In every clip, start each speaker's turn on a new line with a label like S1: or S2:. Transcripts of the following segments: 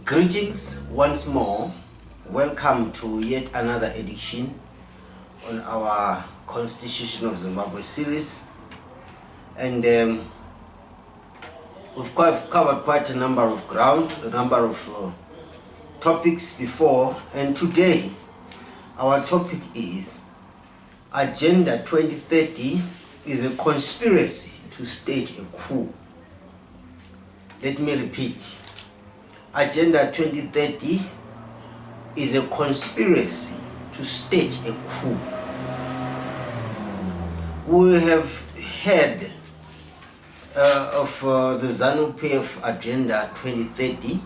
S1: Greetings once more. Welcome to yet another edition on our Constitution of Zimbabwe series, and we've covered quite a number of ground, a number of topics before, and today our topic is Agenda 2030 is a conspiracy to stage a coup. Let me repeat. Agenda 2030 is a conspiracy to stage a coup. We have heard of the ZANU-PF Agenda 2030,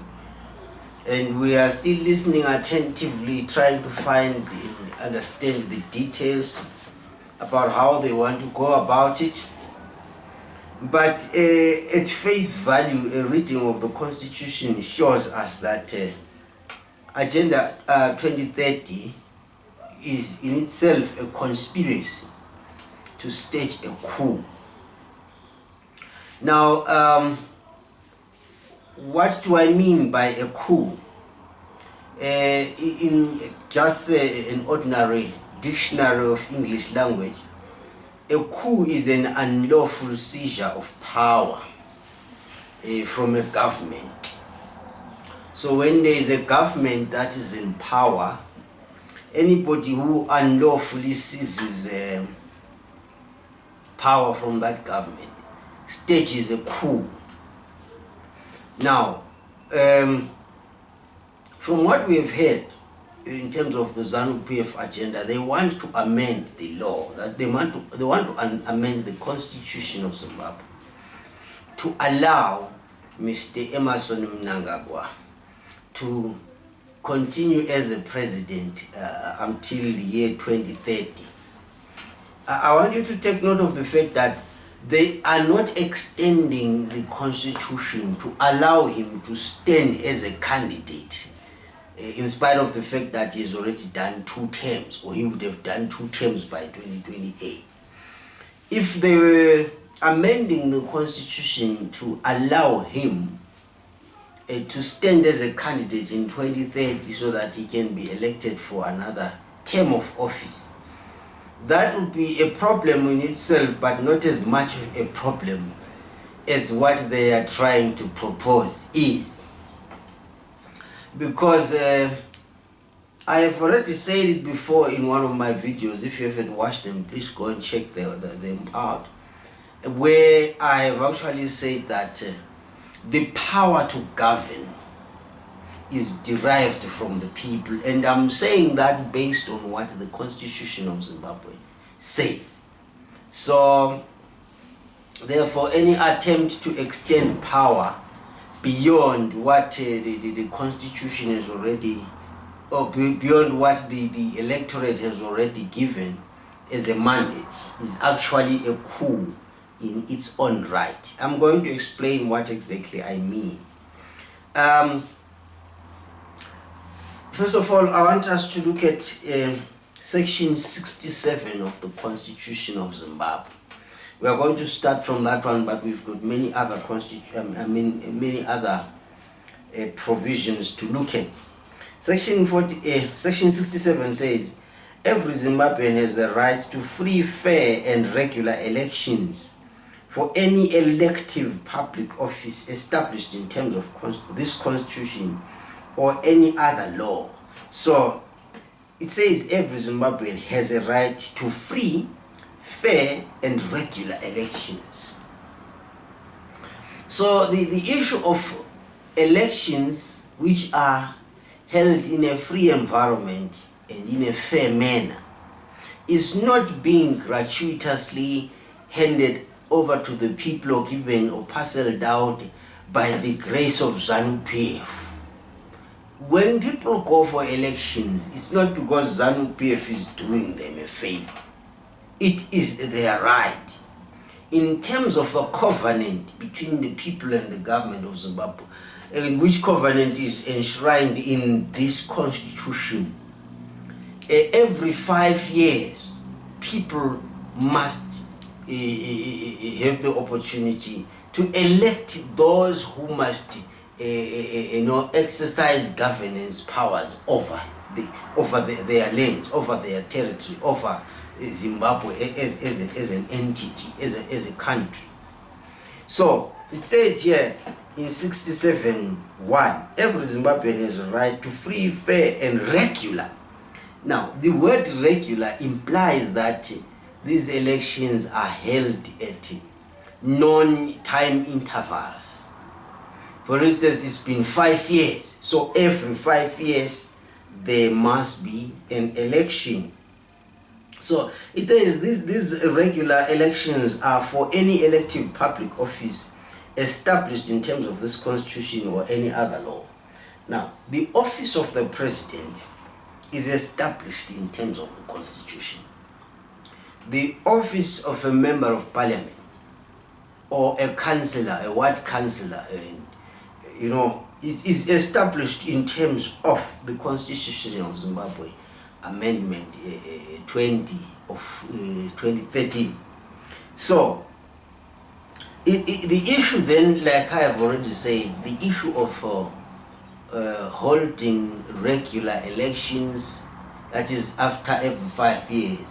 S1: and we are still listening attentively, trying to find and understand the details about how they want to go about it. But at face value, a reading of the Constitution shows us that Agenda 2030 is in itself a conspiracy to stage a coup. Now, what do I mean by a coup? In just an ordinary dictionary of English language, a coup is an unlawful seizure of power from a government. So when there is a government that is in power, anybody who unlawfully seizes power from that government stages a coup. Now, from what we have heard, in terms of the ZANU-PF agenda, they want to amend the law, that they want to amend the Constitution of Zimbabwe to allow Mr. Emmerson Mnangagwa to continue as a president until the year 2030. I want you to take note of the fact that they are not extending the Constitution to allow him to stand as a candidate, in spite of the fact that he has already done 2 terms, or he would have done 2 terms by 2028. If they were amending the Constitution to allow him to stand as a candidate in 2030 so that he can be elected for another term of office, that would be a problem in itself, but not as much of a problem as what they are trying to propose is. Because I have already said it before in one of my videos. If you haven't watched them, please go and check them out, where I have actually said that the power to govern is derived from the people, and I'm saying that based on what the Constitution of Zimbabwe says. So therefore, any attempt to extend power beyond what the Constitution has already, or beyond what the electorate has already given as a mandate, is actually a coup in its own right. I'm going to explain what exactly I mean. First of all, I want us to look at section 67 of the Constitution of Zimbabwe. We are going to start from that one, but we've got many other provisions to look at. Section 67 says, every Zimbabwean has the right to free, fair, and regular elections for any elective public office established in terms of this Constitution or any other law. So it says every Zimbabwean has a right to free, fair, and regular elections. So the issue of elections which are held in a free environment and in a fair manner is not being gratuitously handed over to the people or given or parceled out by the grace of ZANU-PF. When people go for elections, it's not because ZANU-PF is doing them a favor. It is their right. In terms of the covenant between the people and the government of Zimbabwe, which covenant is enshrined in this Constitution, every 5 years, people must have the opportunity to elect those who must exercise governance powers over their lands, over their territory, over Zimbabwe as an entity, as a country. So it says here in 67(1), every Zimbabwean has a right to free, fair and regular. Now the word regular implies that these elections are held at non-time intervals. For instance, it's been 5 years, so every 5 years there must be an election. So it says these regular elections are for any elective public office established in terms of this constitution or any other law. Now, the office of the president is established in terms of the constitution. The office of a member of parliament or a councillor, a ward councillor, is established in terms of the Constitution of Zimbabwe Amendment 20 of 2013. So the issue then, like I have already said, the issue of holding regular elections, that is after every 5 years,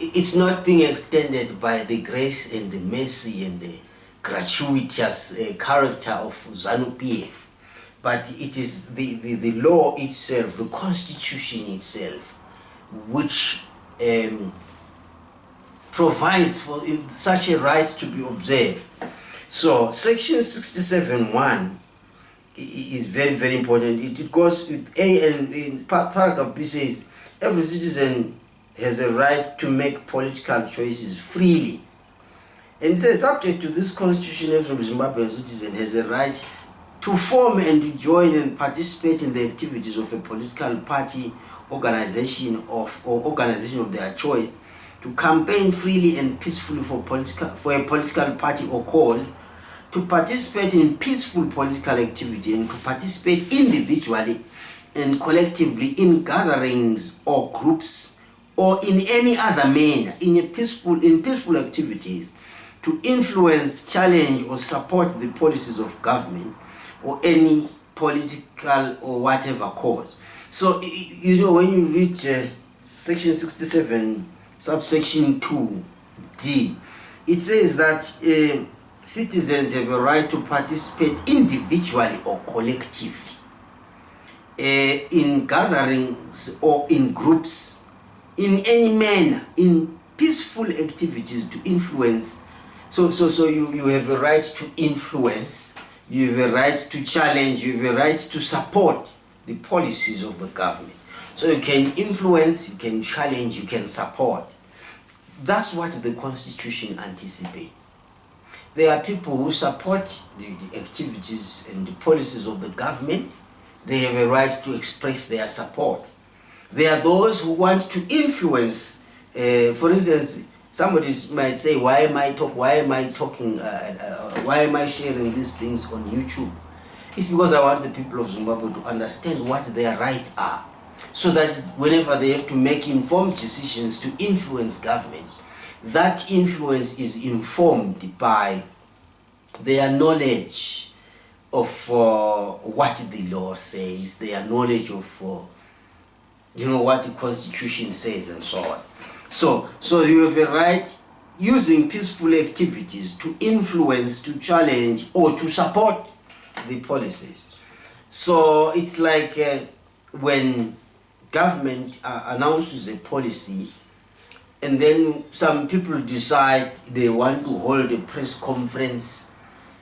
S1: it's not being extended by the grace and the mercy and the gratuitous character of ZANU-PF, but it is the law itself, the constitution itself, which provides for such a right to be observed. So section 67(1) is very, very important. It goes with A, and in paragraph B says every citizen has a right to make political choices freely. And it says, subject to this constitution, every Zimbabwean citizen has a right to form and to join and participate in the activities of a political party, organization or organization of their choice, to campaign freely and peacefully for a political party or cause, to participate in peaceful political activity, and to participate individually and collectively in gatherings or groups or in any other manner in peaceful activities, to influence, challenge or support the policies of government or any political or whatever cause. So when you read section 67 subsection 2d, it says that citizens have a right to participate individually or collectively in gatherings or in groups in any manner in peaceful activities to influence. So you have a right to influence, you have a right to challenge, you have a right to support the policies of the government. So you can influence, you can challenge, you can support. That's what the Constitution anticipates. There are people who support the activities and the policies of the government. They have a right to express their support. There are those who want to influence. For instance, somebody might say, why am I sharing these things on YouTube? It's because I want the people of Zimbabwe to understand what their rights are, so that whenever they have to make informed decisions to influence government, that influence is informed by their knowledge of what the law says, their knowledge of what the Constitution says, and so on. So you have a right, using peaceful activities, to influence, to challenge, or to support the policies. So it's like when government announces a policy, and then some people decide they want to hold a press conference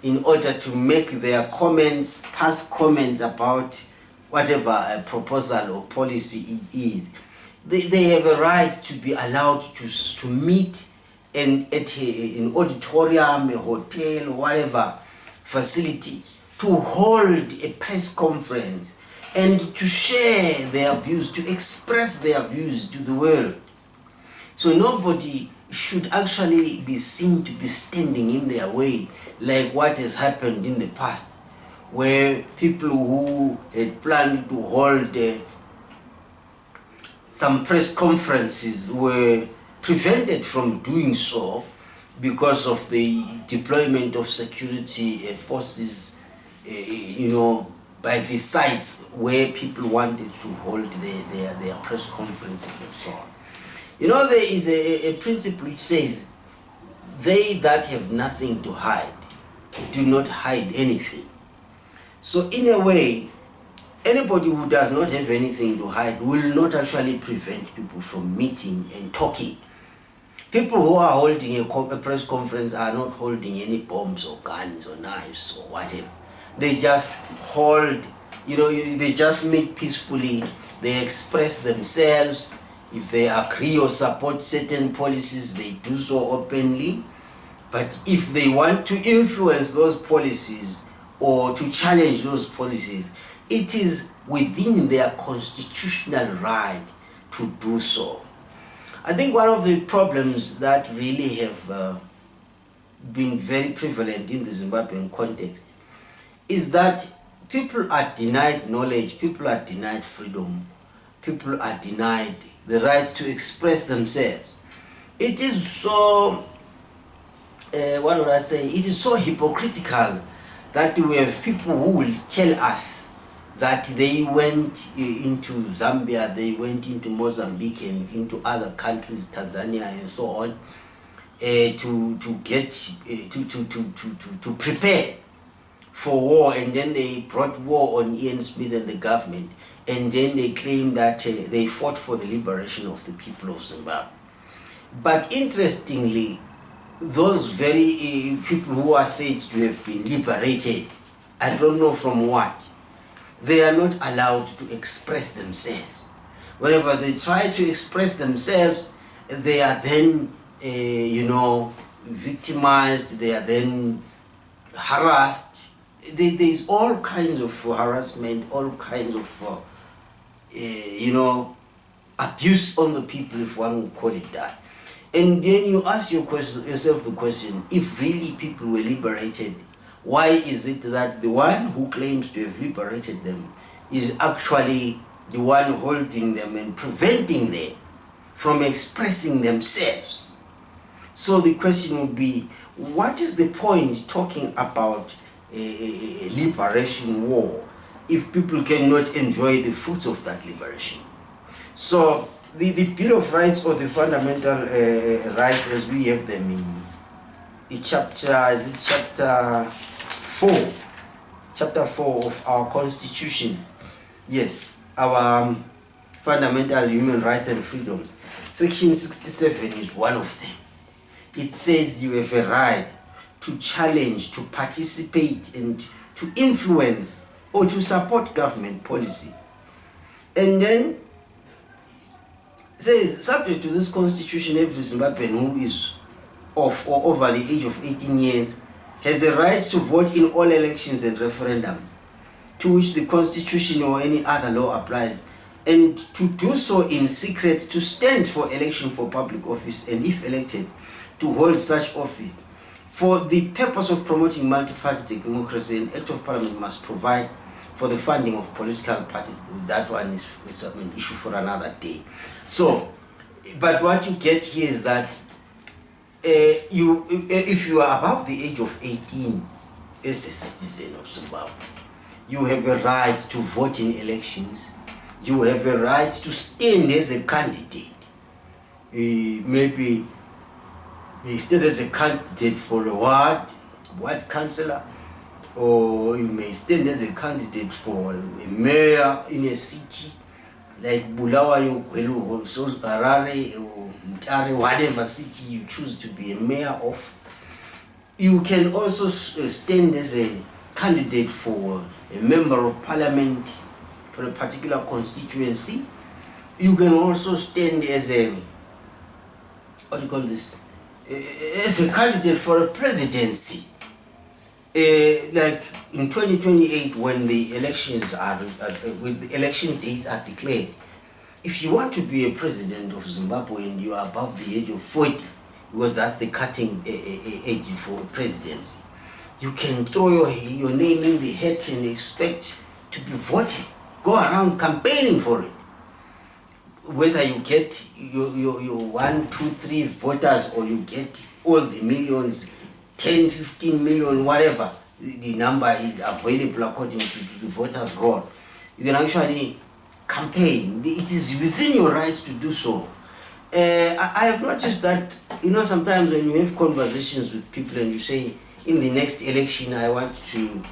S1: in order to make their comments, pass comments about whatever a proposal or policy it is. They have a right to be allowed to meet at an auditorium, a hotel, whatever facility, to hold a press conference and to share their views, to express their views to the world. So nobody should actually be seen to be standing in their way, like what has happened in the past, where people who had planned to hold some press conferences were prevented from doing so because of the deployment of security forces by the sites where people wanted to hold their press conferences and so on. There is a principle which says, they that have nothing to hide do not hide anything. So in a way, anybody who does not have anything to hide will not actually prevent people from meeting and talking. People who are holding a press conference are not holding any bombs or guns or knives or whatever. They just hold, they just meet peacefully, they express themselves. If they agree or support certain policies, they do so openly. But if they want to influence those policies or to challenge those policies, it is within their constitutional right to do so. I think one of the problems that really have been very prevalent in the Zimbabwean context is that people are denied knowledge, people are denied freedom, people are denied the right to express themselves. It is so, what would I say, it is so hypocritical that we have people who will tell us that they went into Zambia, they went into Mozambique and into other countries, Tanzania and so on, to prepare for war, and then they brought war on Ian Smith and the government, and then they claim that they fought for the liberation of the people of Zimbabwe. But interestingly, those very people who are said to have been liberated, I don't know from what, they are not allowed to express themselves. Whenever they try to express themselves, they are then, victimized, they are then harassed. There's all kinds of harassment, all kinds of, abuse on the people, if one would call it that. And then you ask yourself the question, if really people were liberated, why is it that the one who claims to have liberated them is actually the one holding them and preventing them from expressing themselves? So the question would be, what is the point talking about a liberation war if people cannot enjoy the fruits of that liberation? So the Bill of Rights, or the fundamental rights as we have them in chapter 4 of our Constitution, yes, our fundamental human rights and freedoms, section 67 is one of them. It says you have a right to challenge, to participate, and to influence or to support government policy. And then it says, subject to this Constitution, every Zimbabwean who is of or over the age of 18 years has a right to vote in all elections and referendums to which the Constitution or any other law applies, and to do so in secret, to stand for election for public office, and if elected, to hold such office. For the purpose of promoting multi-party democracy, an Act of Parliament must provide for the funding of political parties. That one is an issue for another day. So, but what you get here is that if you are above the age of 18 as a citizen of Zimbabwe, you have a right to vote in elections. You have a right to stand as a candidate. Maybe you stand as a candidate for a ward councillor, or you may stand as a candidate for a mayor in a city like Bulawayo, Kwelu, Harare, or Mutare, whatever city you choose to be a mayor of. You can also stand as a candidate for a member of parliament for a particular constituency. You can also stand as a, as a candidate for a presidency. Like in 2028, when the elections are, when the election dates are declared, if you want to be a president of Zimbabwe and you are above the age of 40, because that's the cutting age for a presidency, you can throw your name in the hat and expect to be voted. Go around campaigning for it. Whether you get your 1, 2, 3 voters, or you get all the millions, 10, 15 million, whatever, the number is available according to the voters' roll. You can actually campaign. It is within your rights to do so. I have noticed that, sometimes when you have conversations with people and you say, in the next election, I want to,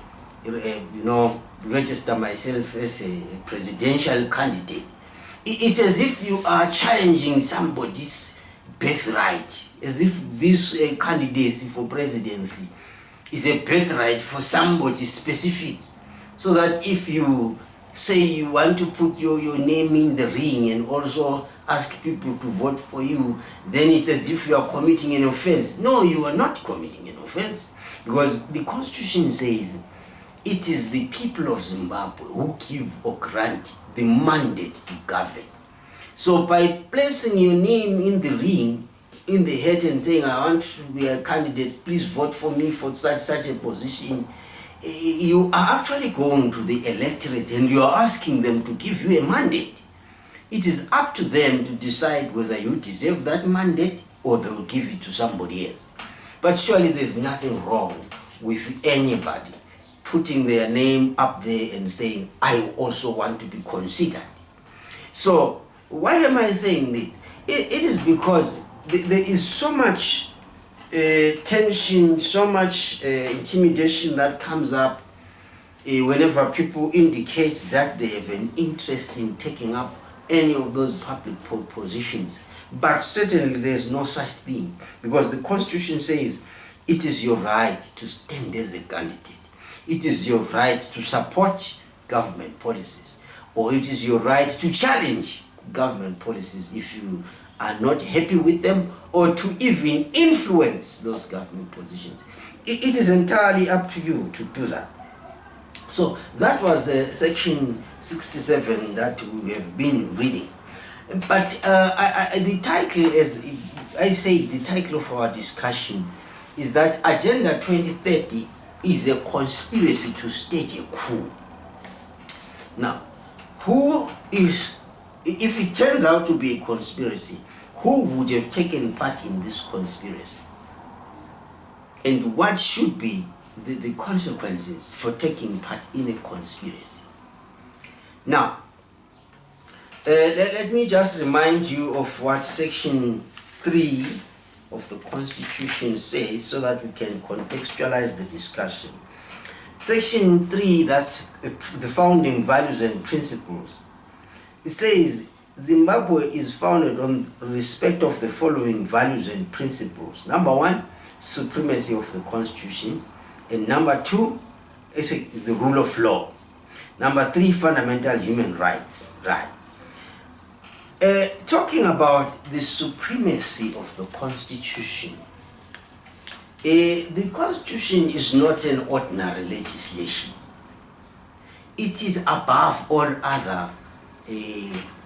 S1: register myself as a presidential candidate. It's as if you are challenging somebody's birthright, as if this candidacy for presidency is a birthright for somebody specific. So that if you say you want to put your name in the ring and also ask people to vote for you, then it's as if you are committing an offense. No, you are not committing an offense, because the Constitution says it is the people of Zimbabwe who give or grant the mandate to govern. So by placing your name in the ring, in the hat, and saying, I want to be a candidate, please vote for me for such a position, you are actually going to the electorate and you are asking them to give you a mandate. It is up to them to decide whether you deserve that mandate or they will give it to somebody else. But surely there's nothing wrong with anybody putting their name up there and saying, I also want to be considered. So why am I saying this? It is because there is so much tension, so much intimidation that comes up whenever people indicate that they have an interest in taking up any of those public positions. But certainly there is no such thing, because the Constitution says it is your right to stand as a candidate. It is your right to support government policies, or it is your right to challenge government policies if you are not happy with them, or to even influence those government positions. It is entirely up to you to do that. So that was section 67 that we have been reading. But the title, as I say, the title of our discussion is that Agenda 2030 is a conspiracy to stage a coup. Now, if it turns out to be a conspiracy, who would have taken part in this conspiracy? And what should be the consequences for taking part in a conspiracy? Now, let me just remind you of what section 3 of the Constitution says, so that we can contextualize the discussion. Section 3, that's the founding values and principles. It says, Zimbabwe is founded on respect of the following values and principles. Number 1, supremacy of the Constitution. And number 2, is the rule of law. Number 3, fundamental human rights. Right. Talking about the supremacy of the Constitution, the Constitution is not an ordinary legislation. It is above all other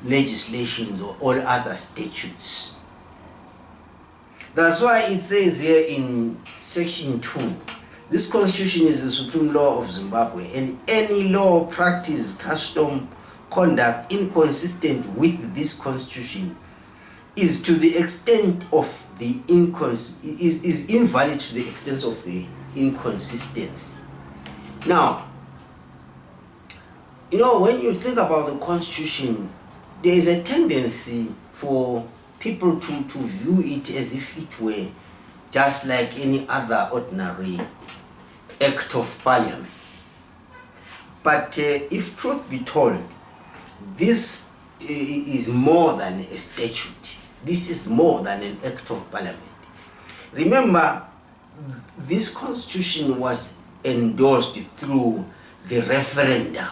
S1: legislations or all other statutes. That's why it says here in section 2, this Constitution is the supreme law of Zimbabwe, and any law, practice, custom, conduct inconsistent with this Constitution is to the extent of the is invalid to the extent of the inconsistency. Now, when you think about the Constitution, there is a tendency for people to view it as if it were just like any other ordinary act of parliament. But if truth be told, this is more than a statute. This is more than an act of parliament. Remember, this Constitution was endorsed through the referendum.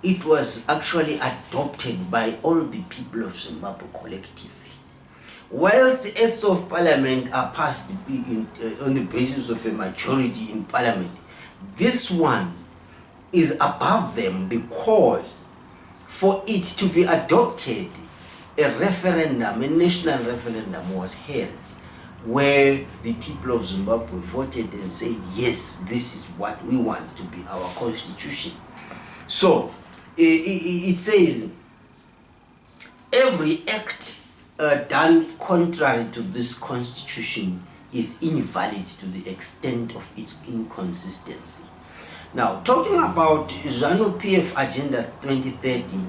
S1: It was actually adopted by all the people of Zimbabwe collectively. Whilst acts of parliament are passed on the basis of a majority in parliament, this one is above them, because for it to be adopted, a referendum, a national referendum was held, where the people of Zimbabwe voted and said, yes, this is what we want to be our constitution. So it says every act done contrary to this constitution is invalid to the extent of its inconsistency. Now, talking about ZANU-PF Agenda 2030,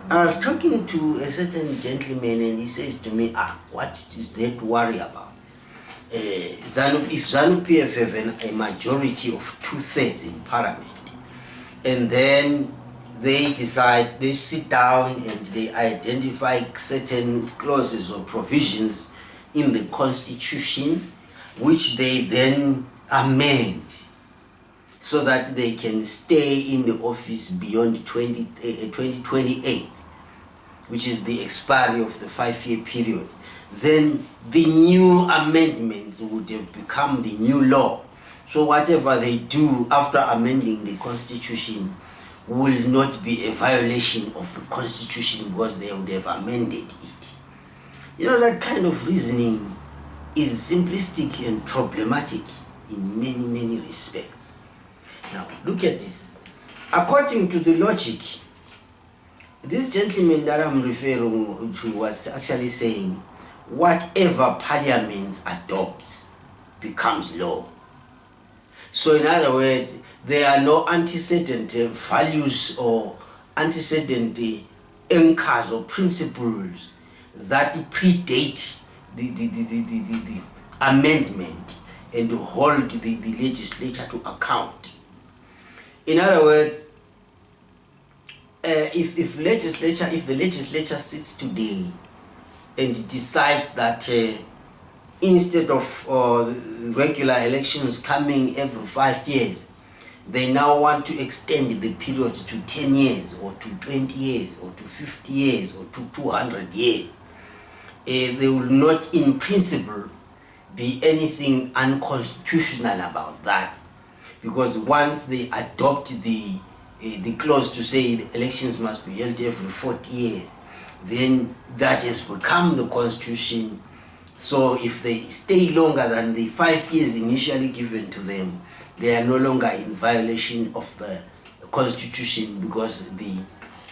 S1: I was talking to a certain gentleman and he says to me, what is there to worry about? If ZANU-PF have a majority of 2/3 in parliament, and then they decide, they sit down and they identify certain clauses or provisions in the Constitution, which they then amend so that they can stay in the office beyond 2028, which is the expiry of the 5-year period. Then the new amendments would have become the new law. So whatever they do after amending the Constitution will not be a violation of the Constitution because they would have amended it. You know, that kind of reasoning is simplistic and problematic in many, many respects. Now, look at this. According to the logic, this gentleman that I'm referring to was actually saying, whatever Parliament adopts becomes law. So in other words, there are no antecedent values or antecedent anchors or principles that predate the amendment and hold the legislature to account. In other words, if the legislature sits today and decides that instead of regular elections coming every 5 years, they now want to extend the period to 10 years or to 20 years or to 50 years or to 200 years, there will not in principle be anything unconstitutional about that, because once they adopt the clause to say the elections must be held every 40 years, then that has become the Constitution. So if they stay longer than the 5 years initially given to them, they are no longer in violation of the Constitution, because the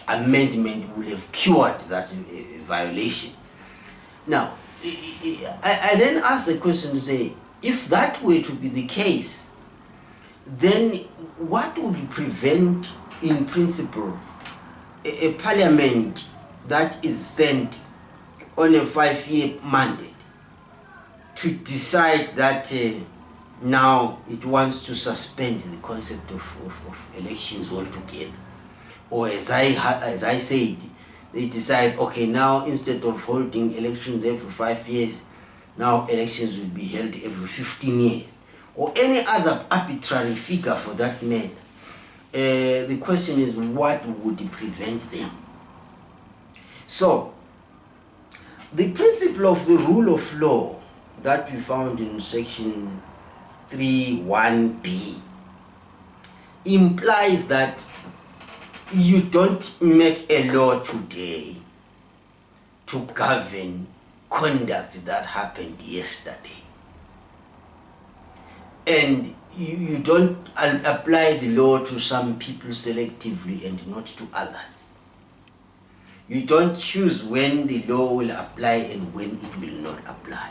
S1: amendment will have cured that violation. Now, I then ask the question to say, if that were to be the case, then what would prevent, in principle, a parliament that is sent on a 5-year mandate to decide that now it wants to suspend the concept of elections altogether? Or as I said, they decide, okay, now instead of holding elections every 5 years, now elections will be held every 15 years, or any other arbitrary figure for that matter. The question is, what would prevent them? So, the principle of the rule of law that we found in section 3(1)(b) implies that you don't make a law today to govern conduct that happened yesterday. And you don't apply the law to some people selectively and not to others. You don't choose when the law will apply and when it will not apply.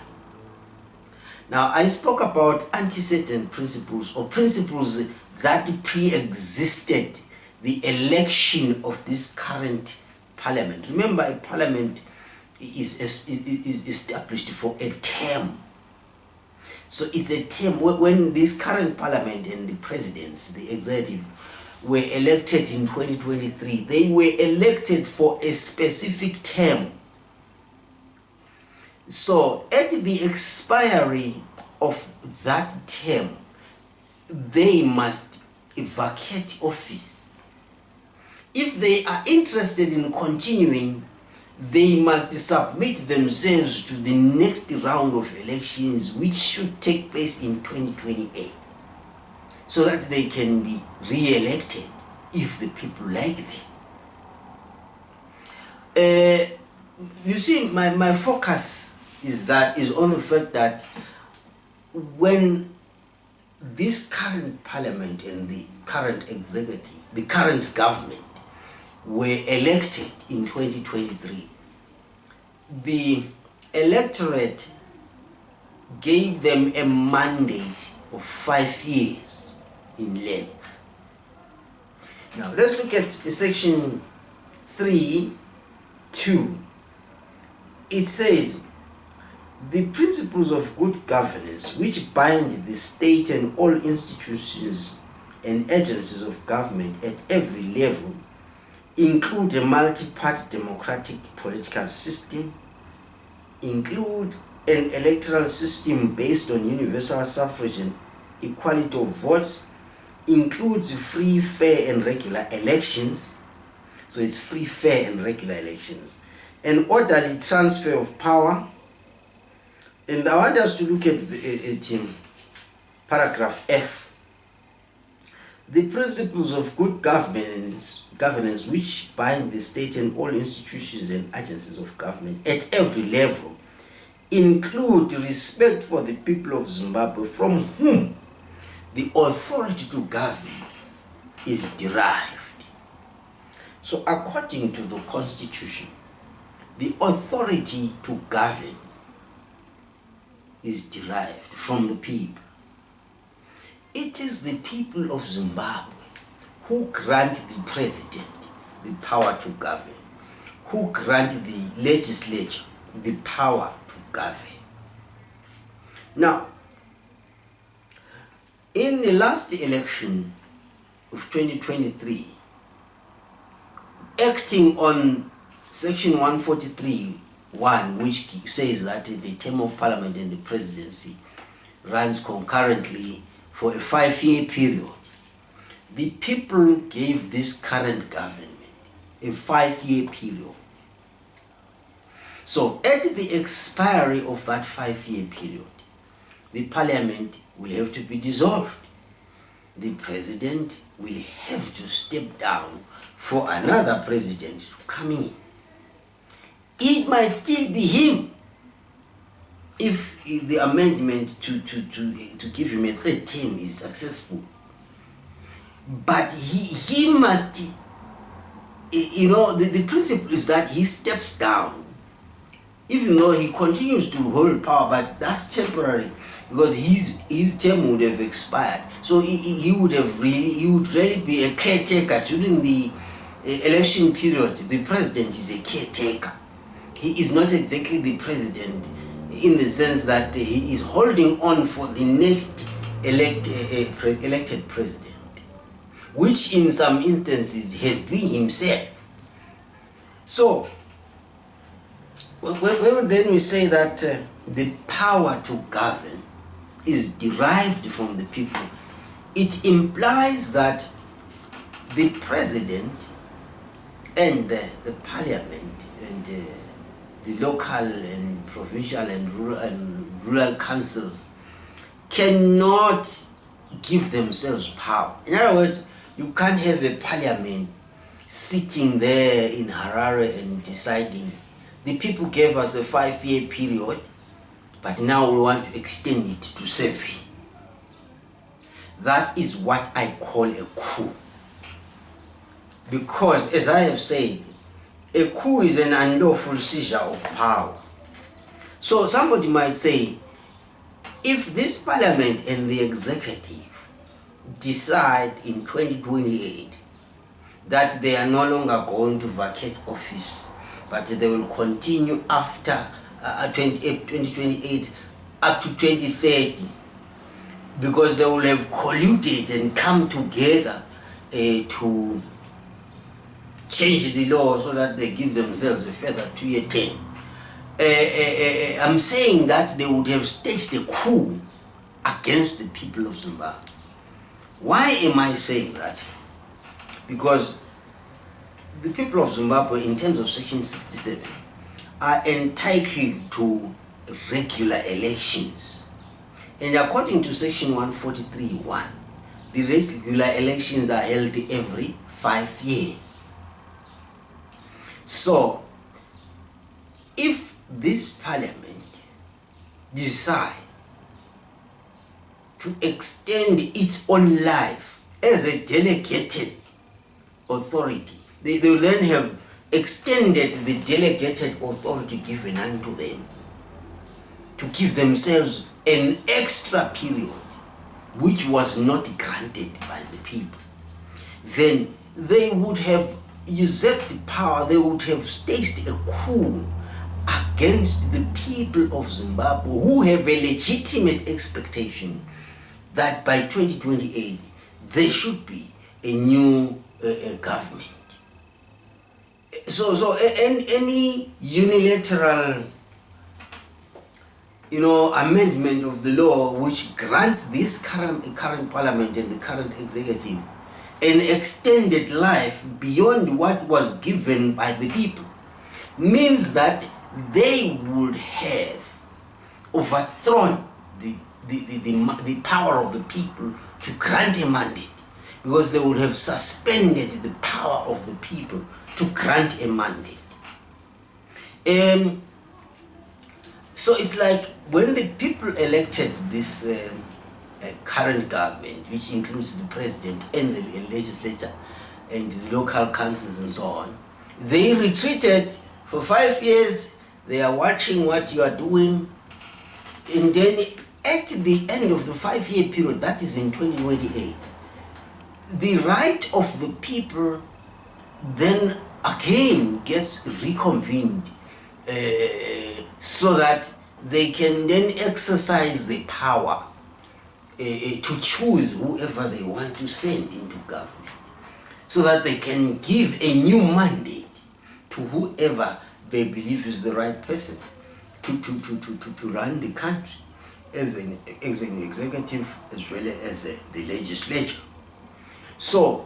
S1: Now, I spoke about antecedent principles, or principles that pre-existed the election of this current parliament. Remember, a parliament is established for a term. So it's a term. When this current parliament and the presidents, the executive, were elected in 2023, they were elected for a specific term. So at the expiry of that term, they must vacate office. If they are interested in continuing, they must submit themselves to the next round of elections, which should take place in 2028, so that they can be re-elected if the people like them. You see, my focus is on the fact that when this current parliament and the current executive, the current government, were elected in 2023, the electorate gave them a mandate of 5 years in length. Now let's look at section 3(2). It says, the principles of good governance which bind the state and all institutions and agencies of government at every level include a multi-party democratic political system, include an electoral system based on universal suffrage and equality of votes, includes free, fair and regular elections. So it's free, fair and regular elections. An orderly transfer of power. And I want us to look at paragraph F. The principles of good governance which bind the state and all institutions and agencies of government at every level include respect for the people of Zimbabwe, from whom the authority to govern is derived. So according to the Constitution, the authority to govern is derived from the people. It is the people of Zimbabwe who grant the president the power to govern, who grant the legislature the power to govern. Now, in the last election of 2023, acting on section 143(1), which says that the term of parliament and the presidency runs concurrently for a 5-year period, the people gave this current government a 5-year period. So at the expiry of that 5-year period, the parliament will have to be dissolved. The president will have to step down for another president to come in. It might still be him if the amendment to give him a third term is successful. But he must, the principle is that he steps down, even though he continues to hold power, but that's temporary, because his term would have expired. So he would really be a caretaker during the election period. The president is a caretaker. He is not exactly the president in the sense that he is holding on for the next elected president, which in some instances has been himself. So when then we say that the power to govern is derived from the people, it implies that the president and the parliament and the local and provincial and rural councils cannot give themselves power. In other words, you can't have a parliament sitting there in Harare and deciding, the people gave us a 5-year period, but now we want to extend it to 7. That is what I call a coup. Because, as I have said, a coup is an unlawful seizure of power. So somebody might say, if this parliament and the executive decide in 2028 that they are no longer going to vacate office, but they will continue after 2028 up to 2030, because they will have colluded and come together to change the law so that they give themselves a further 2-year term. I'm saying that they would have staged a coup against the people of Zimbabwe. Why am I saying that? Because the people of Zimbabwe, in terms of section 67, are entitled to regular elections. And according to section 143(1), the regular elections are held every 5 years. So, if this parliament decides to extend its own life as a delegated authority, they will then have extended the delegated authority given unto them to give themselves an extra period which was not granted by the people, then they would have usurped the power, they would have staged a coup against the people of Zimbabwe, who have a legitimate expectation that by 2028 there should be a new government. So any unilateral, amendment of the law which grants this current parliament and the current executive an extended life beyond what was given by the people means that they would have overthrown the power of the people to grant a mandate, because they would have suspended the power of the people to grant a mandate. So it's like when the people elected this current government, which includes the president and the legislature and the local councils and so on, they retreated for 5 years. They are watching what you are doing, and then at the end of the 5-year period, that is in 2028, the right of the people then again gets reconvened, so that they can then exercise the power to choose whoever they want to send into government, so that they can give a new mandate to whoever they believe is the right person to run the country as an executive as well as the legislature. So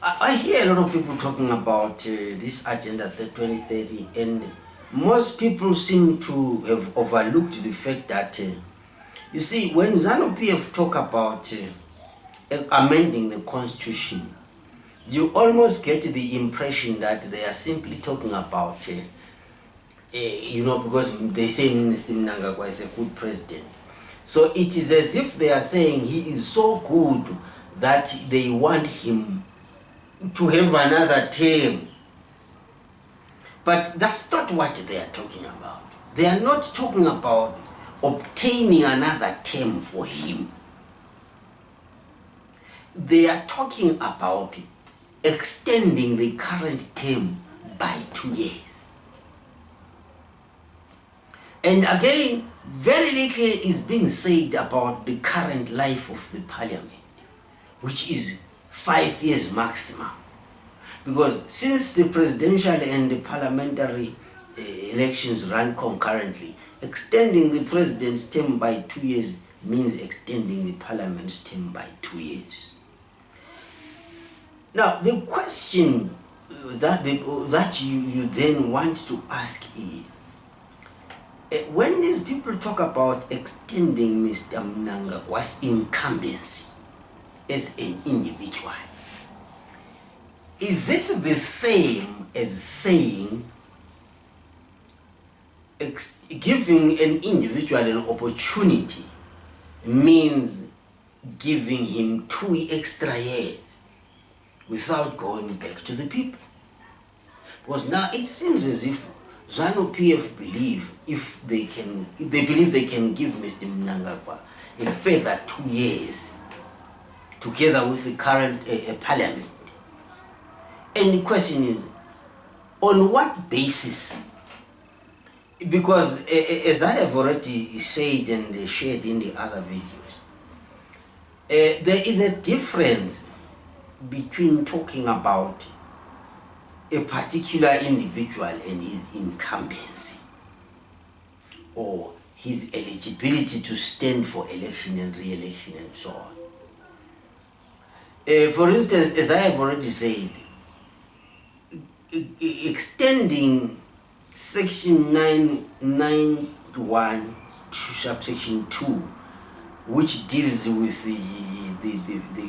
S1: I hear a lot of people talking about this agenda 2030, and most people seem to have overlooked the fact that you see, when ZANU-PF talk about amending the constitution, you almost get the impression that they are simply talking about, because they say Minister Mnangagwa is a good president. So it is as if they are saying he is so good that they want him to have another term. But that's not what they are talking about. They are not talking about obtaining another term for him. They are talking about extending the current term by 2 years. And again, very little is being said about the current life of the parliament, which is 5 years maximum. Because since the presidential and the parliamentary elections run concurrently, extending the president's term by 2 years means extending the parliament's term by 2 years. Now, the question that you then want to ask is, when these people talk about extending Mr. Mnangagwa's incumbency as an individual, is it the same as saying giving an individual an opportunity means giving him 2 extra years without going back to the people? Because now it seems as if ZANU-PF believe they believe they can give Mr. Mnangagwa a further 2 years together with the current parliament. And the question is, on what basis? Because as I have already said and shared in the other videos, there is a difference between talking about a particular individual and his incumbency, or his eligibility to stand for election and re-election and so on. For instance, as I have already said, extending section 991 to subsection 2, which deals with the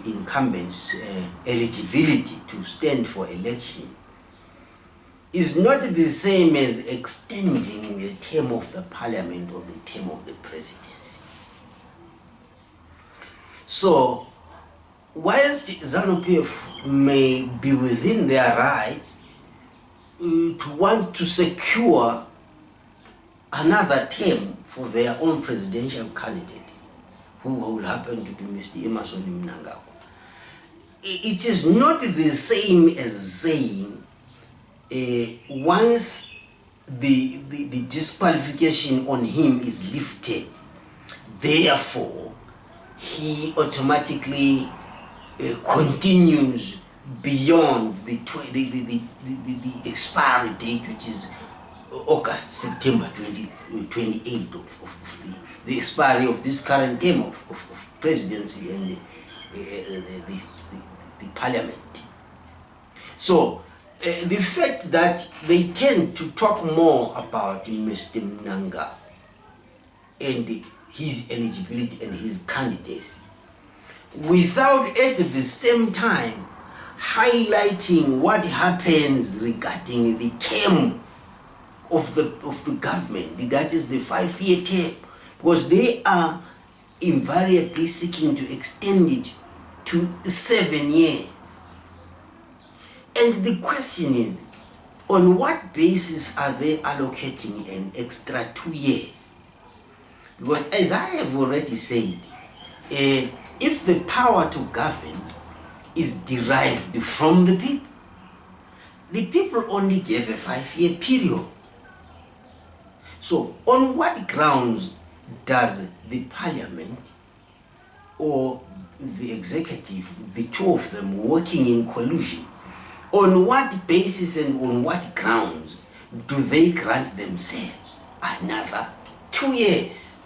S1: incumbents' eligibility to stand for election, is not the same as extending the term of the parliament or the term of the presidency. So, whilst ZANU-PF may be within their rights to want to secure another term for their own presidential candidate, who will happen to be Mr. Emmerson Mnangagwa. It is not the same as saying once the disqualification on him is lifted, therefore he automatically continues beyond the expiry date, which is August, September 28 of the expiry of this current term of presidency and the parliament. So the fact that they tend to talk more about Mr. Mnangagwa and his eligibility and his candidacy, without at the same time highlighting what happens regarding the term of the government, that is the 5-year term, because they are invariably seeking to extend it to 7 years. And the question is, on what basis are they allocating an extra 2 years? Because as I have already said, if the power to govern is derived from the people only gave a 5-year period. So on what grounds does the parliament or the executive, the two of them working in collusion, on what basis and on what grounds do they grant themselves another 2 years?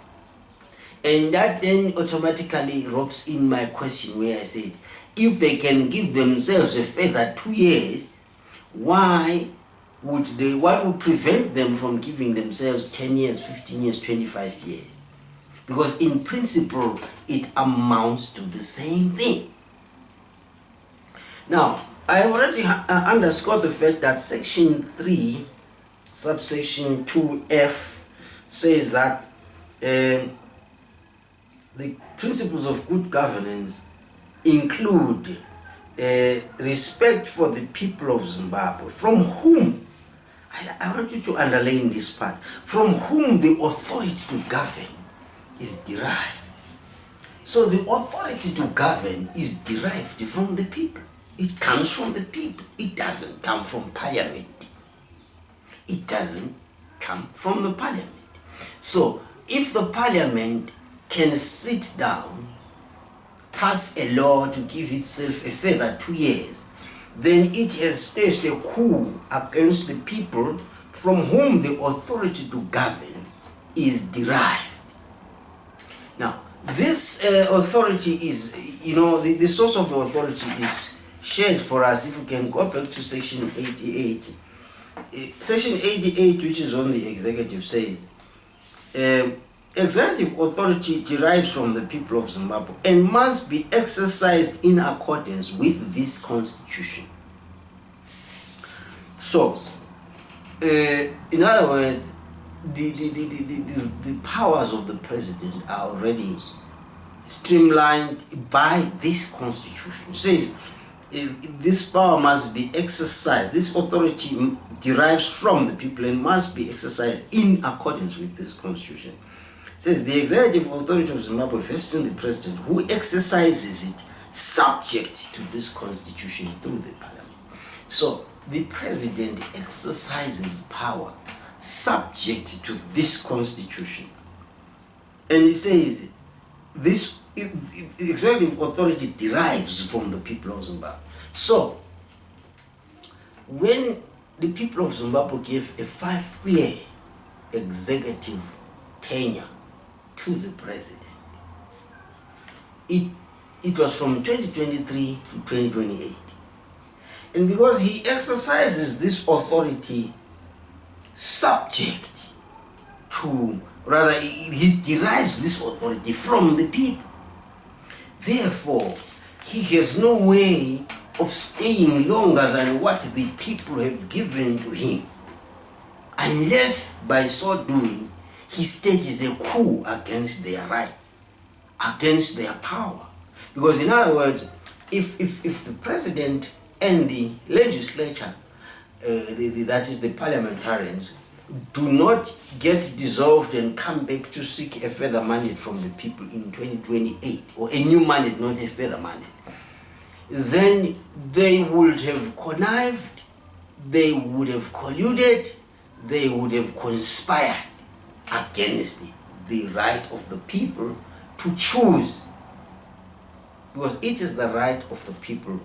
S1: And that then automatically ropes in my question where I said, if they can give themselves a further 2 years, why would they, what would prevent them from giving themselves 10 years, 15 years, 25 years? Because in principle, it amounts to the same thing. Now, I already underscored the fact that section 3, subsection 2F says that the principles of good governance include respect for the people of Zimbabwe, from whom, I want you to underline this part, from whom the authority to govern is derived. So the authority to govern is derived from the people. It comes from the people. It doesn't come from parliament. It doesn't come from the parliament. So if the parliament can sit down, pass a law to give itself a further 2 years, then it has staged a coup against the people from whom the authority to govern is derived. Now, this authority is, the source of the authority is shared for us. If we can go back to section 88. Section 88, which is on the executive, says, executive authority derives from the people of Zimbabwe and must be exercised in accordance with this constitution. So, in other words, the powers of the president are already streamlined by this constitution. It says this power must be exercised, this authority derives from the people and must be exercised in accordance with this constitution. It says the executive authority of Zimbabwe vests in the president, who exercises it subject to this constitution through the parliament. So the president exercises power subject to this constitution. And it says this executive authority derives from the people of Zimbabwe. So when the people of Zimbabwe gave a 5-year executive tenure to the president, it was from 2023 to 2028. And because he exercises this authority subject to, rather, he derives this authority from the people. Therefore, he has no way of staying longer than what the people have given to him, unless by so doing he stages a coup against their rights, against their power. Because in other words, if the president and the legislature, that is the parliamentarians, do not get dissolved and come back to seek a further mandate from the people in 2028, or a new mandate, not a further mandate, then they would have connived, they would have colluded, they would have conspired against the right of the people to choose, because it is the right of the people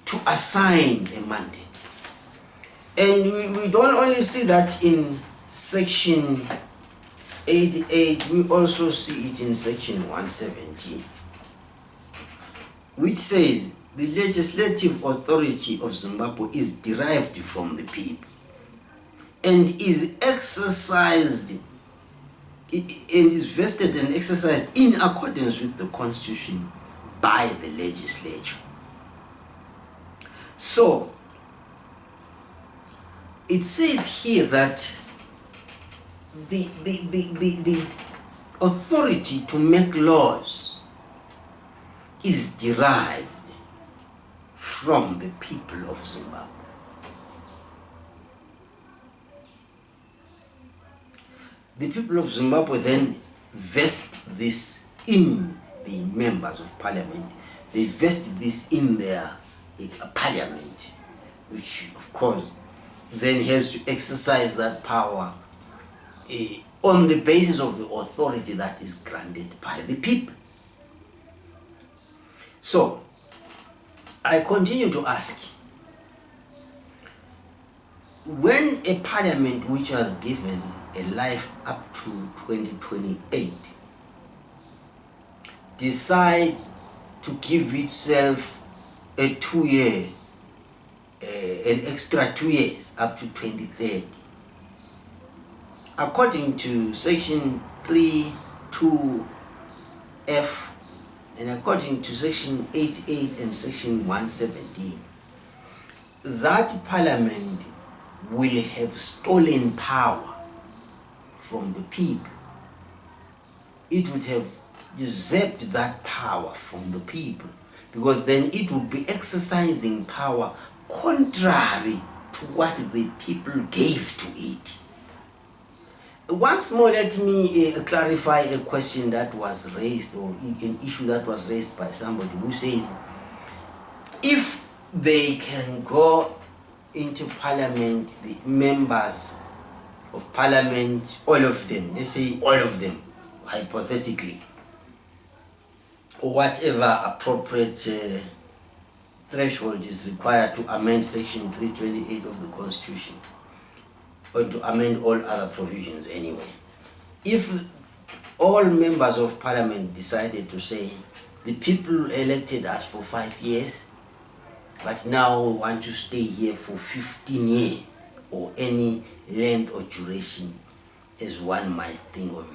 S1: to assign a mandate. And we don't only see that in section 88, we also see it in section 117, which says the legislative authority of Zimbabwe is derived from the people and is exercised and is vested and exercised in accordance with the Constitution by the legislature. So it says here that the authority to make laws is derived from the people of Zimbabwe. The people of Zimbabwe then vest this in the members of parliament. They vest this in their parliament, which of course then has to exercise that power on the basis of the authority that is granted by the people. So I continue to ask, when a parliament which was given a life up to 2028 decides to give itself a 2-year, an extra 2 years up to 2030, according to section 3(2)(f) and according to section 88 and section 117, that parliament will have stolen power from the people. It would have usurped that power from the people, because then it would be exercising power contrary to what the people gave to it. Once more, let me clarify a question that was raised, or an issue that was raised by somebody who says, if they can go into parliament, the members of parliament, all of them, let's say all of them, hypothetically, or whatever appropriate threshold is required to amend section 328 of the Constitution, or to amend all other provisions anyway. If all members of parliament decided to say, the people elected us for 5 years, but now we want to stay here for 15 years, or any length or duration as one might think of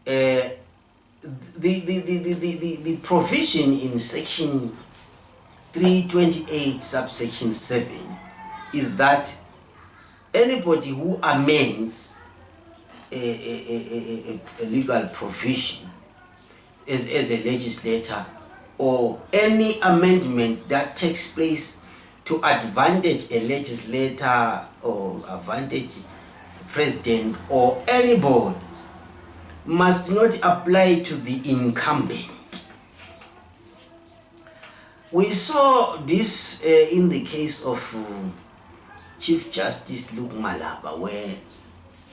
S1: it. The provision in section 328 subsection 7 is that anybody who amends a legal provision as a legislator, or any amendment that takes place to advantage a legislator or advantage the president or anybody, must not apply to the incumbent. We saw this in the case of Chief Justice Luke Malaba, where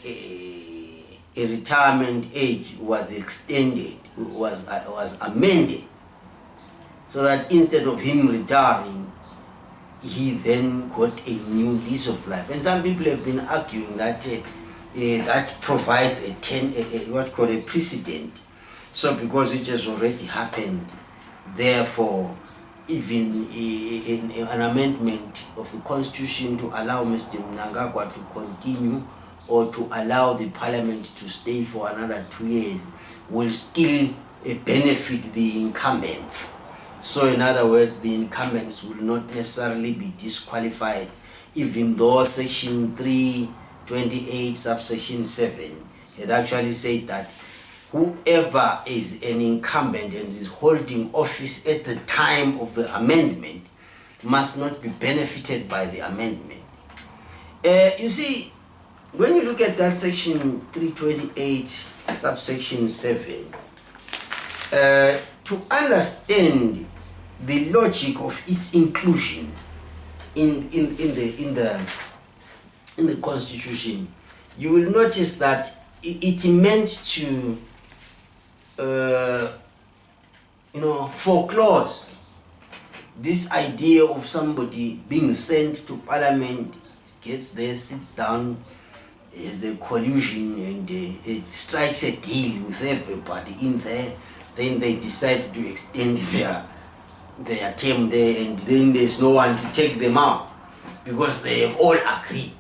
S1: a retirement age was extended, was amended, so that instead of him retiring, he then got a new lease of life. And some people have been arguing that that provides what called a precedent. So because it has already happened, therefore, even an amendment of the Constitution to allow Mr. Mnangagwa to continue, or to allow the parliament to stay for another 2 years, will still benefit the incumbents. So in other words, the incumbents will not necessarily be disqualified, even though section 328 subsection 7 had actually said that whoever is an incumbent and is holding office at the time of the amendment must not be benefited by the amendment. You see, when you look at that section 328, subsection 7, to understand the logic of its inclusion in the Constitution, you will notice that it meant to foreclose this idea of somebody being sent to Parliament, gets there, sits down, is a collusion, and it strikes a deal with everybody in there. Then they decide to extend their term there, and then there's no one to take them out because they have all agreed.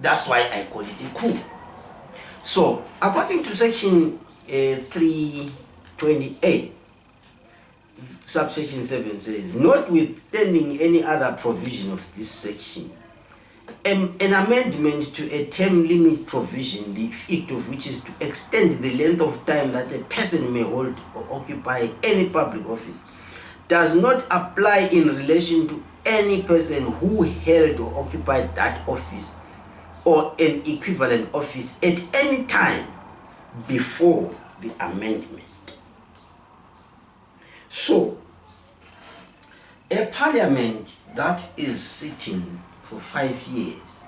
S1: That's why I call it a coup. So, according to section 328, subsection 7 says, notwithstanding any other provision of this section, an amendment to a term limit provision, the effect of which is to extend the length of time that a person may hold or occupy any public office, does not apply in relation to any person who held or occupied that office or an equivalent office at any time before the amendment. So, a parliament that is sitting for 5 years,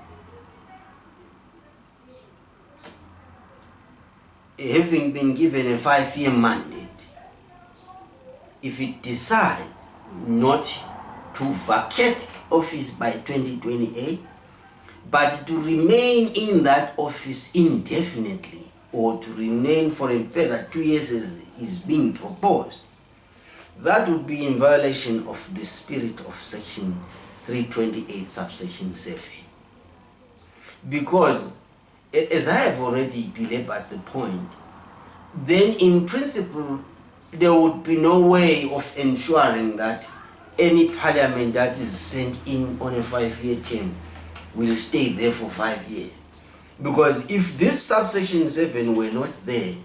S1: having been given a 5-year mandate, if it decides not to vacate office by 2028, but to remain in that office indefinitely, or to remain for a further 2 years as is being proposed, that would be in violation of the spirit of section 328 subsection 7. Because, as I have already belabored the point, then in principle there would be no way of ensuring that any parliament that is sent in on a 5-year term will stay there for 5 years. Because if this subsection 7 were not there,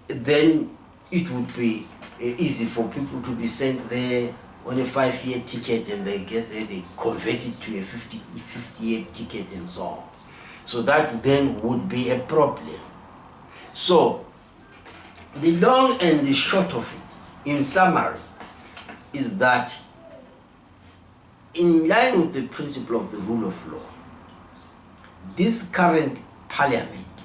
S1: then it would be easy for people to be sent there on a 5-year ticket, and they get there, they convert it to a 50-year ticket and so on. So that then would be a problem. So the long and the short of it, in summary, is that in line with the principle of the rule of law, this current parliament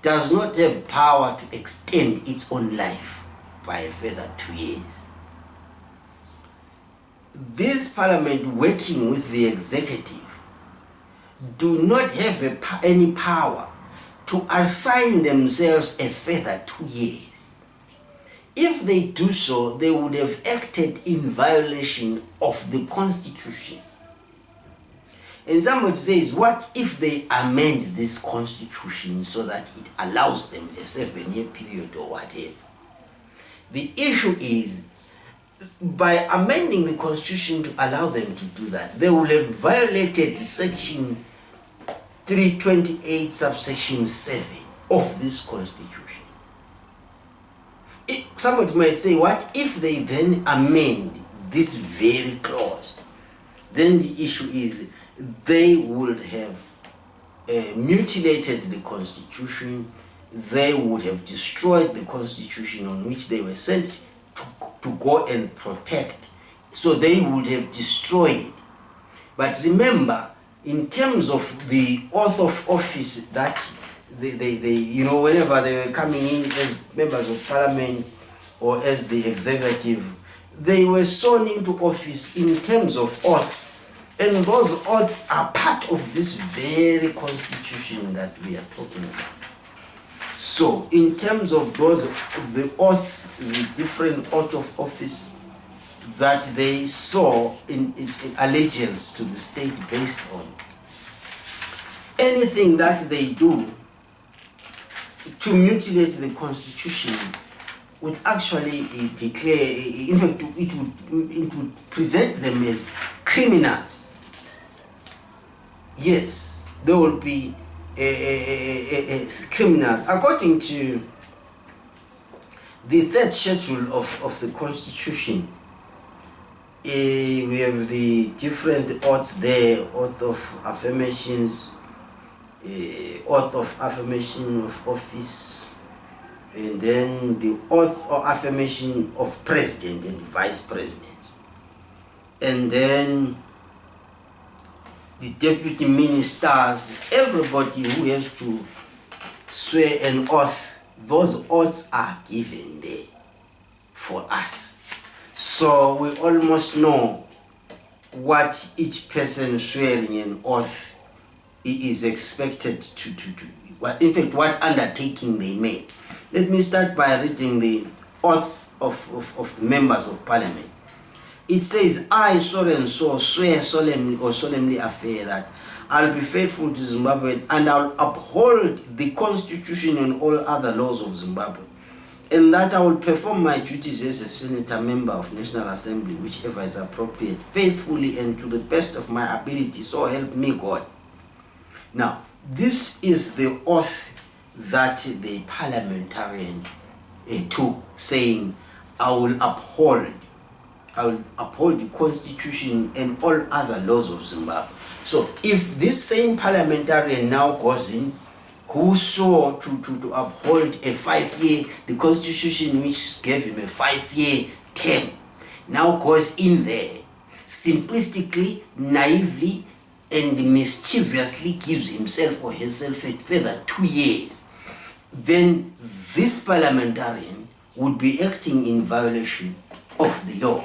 S1: does not have power to extend its own life by a further 2 years. This parliament, working with the executive, do not have any power to assign themselves a further 2 years. If they do so, they would have acted in violation of the Constitution. And somebody says, what if they amend this Constitution so that it allows them a 7-year period or whatever? The issue is, by amending the Constitution to allow them to do that, they will have violated section 328 subsection 7 of this Constitution. Somebody might say, what if they then amend this very clause? Then the issue is, they would have mutilated the Constitution, they would have destroyed the Constitution on which they were sent to go and protect. So they would have destroyed it. But remember, in terms of the oath of office that they whenever they were coming in as members of parliament or as the executive, they were sworn into office in terms of oaths. And those oaths are part of this very Constitution that we are talking about. So, in terms of those, the different oaths of office that they saw in allegiance to the state based on, anything that they do to mutilate the Constitution would actually declare, in fact, it would present them as criminals. Yes, they will be criminals. According to the 3rd schedule of the Constitution, we have the different oaths there, oath of affirmations, oath of affirmation of office, and then the oath or affirmation of president and vice presidents, and then the deputy ministers, everybody who has to swear an oath. Those oaths are given there for us, so we almost know what each person swearing an oath is expected to do. In fact, what undertaking they made. Let me start by reading the oath of the members of parliament. It says, I, so and so, swear solemnly or solemnly affirm that I'll be faithful to Zimbabwe and I'll uphold the Constitution and all other laws of Zimbabwe, and that I will perform my duties as a senator, member of National Assembly, whichever is appropriate, faithfully and to the best of my ability, so help me God. Now, this is the oath that the parliamentarian took, saying, I will uphold the Constitution and all other laws of Zimbabwe. So if this same parliamentarian now goes in, who saw to uphold a 5-year, the Constitution which gave him a 5-year term, now goes in there, simplistically, naively, and mischievously gives himself or herself a further 2 years, then this parliamentarian would be acting in violation of the law.